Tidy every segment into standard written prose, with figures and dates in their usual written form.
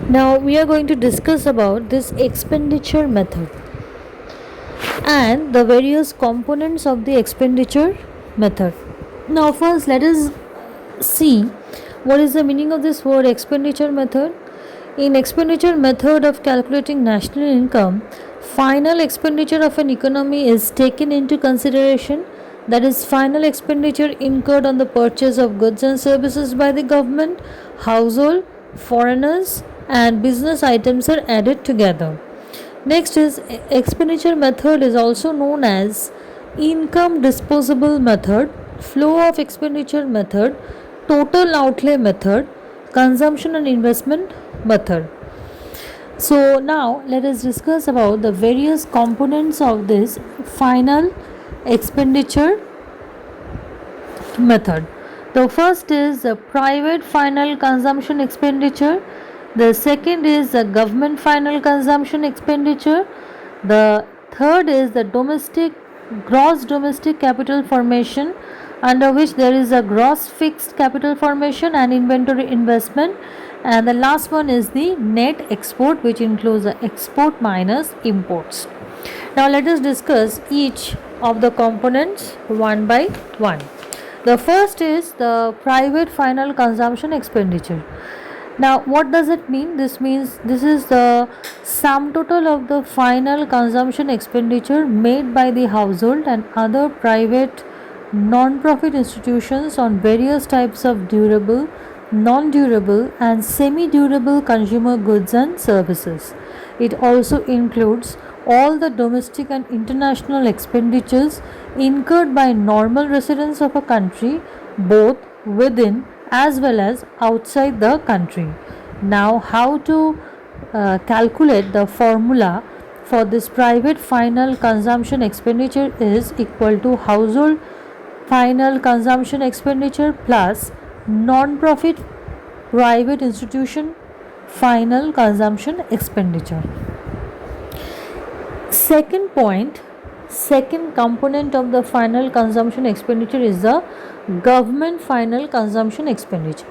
Now we are going to discuss about this expenditure method and the various components of the expenditure method. Now first let us see what is the meaning of this word expenditure method. In expenditure method of calculating national income, final expenditure of an economy is taken into consideration, that is final expenditure incurred on the purchase of goods and services by the government, household, foreigners and business items are added together. Next is expenditure method is also known as income disposable method, flow of expenditure method, total outlay method, consumption and investment method. So now let us discuss about the various components of this final expenditure method. The first is the private final consumption expenditure. The second is the government final consumption expenditure. The third is the gross domestic capital formation, under which there is a gross fixed capital formation and inventory investment. And the last one is the net export, which includes the export minus imports. Now let us discuss each of the components one by one. The first is the private final consumption expenditure. Now what does it mean? This means this is the sum total of the final consumption expenditure made by the household and other private non-profit institutions on various types of durable, non-durable and semi-durable consumer goods and services. It also includes all the domestic and international expenditures incurred by normal residents of a country, both within as well as outside the country. Now, how to calculate the formula for this private final consumption expenditure is equal to household final consumption expenditure plus non-profit private institution final consumption expenditure. Second component of the final consumption expenditure is the government final consumption expenditure.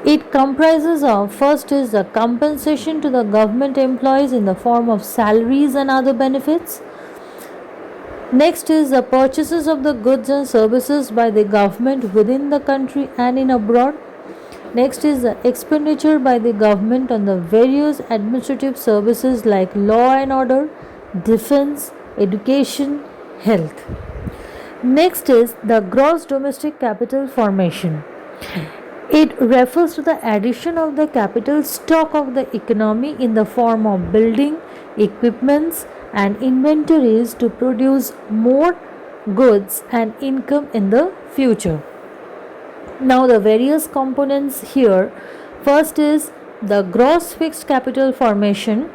It comprises of, first is the compensation to the government employees in the form of salaries and other benefits. Next is the purchases of the goods and services by the government within the country and in abroad. Next is the expenditure by the government on the various administrative services like law and order, defense, education, health. Next is the gross domestic capital formation. It refers to the addition of the capital stock of the economy in the form of building, equipments and inventories to produce more goods and income in the future. Now the various components here. First is the gross fixed capital formation.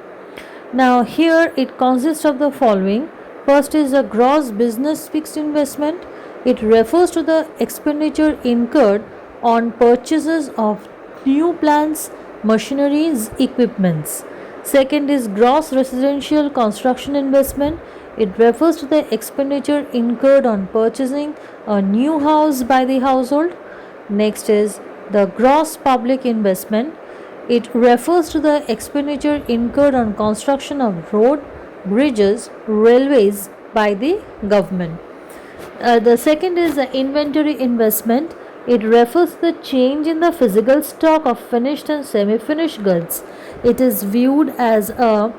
Now here it consists of the following. First is the gross business fixed investment. It refers to the expenditure incurred on purchases of new plants, machineries, equipments. Second is gross residential construction investment. It refers to the expenditure incurred on purchasing a new house by the household. Next is the gross public investment. It refers to the expenditure incurred on construction of road, bridges, railways by the government. The second is the inventory investment. It refers to the change in the physical stock of finished and semi-finished goods. It is viewed as a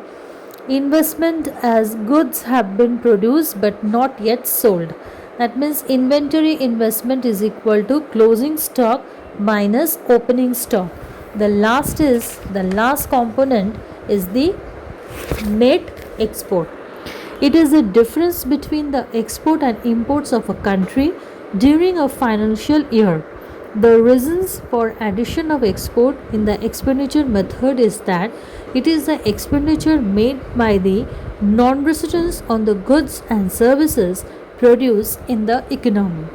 investment as goods have been produced but not yet sold. That means inventory investment is equal to closing stock minus opening stock. The last component is the net export. It is the difference between the export and imports of a country during a financial year. The reasons for addition of export in the expenditure method is that it is the expenditure made by the non-residents on the goods and services produced in the economy.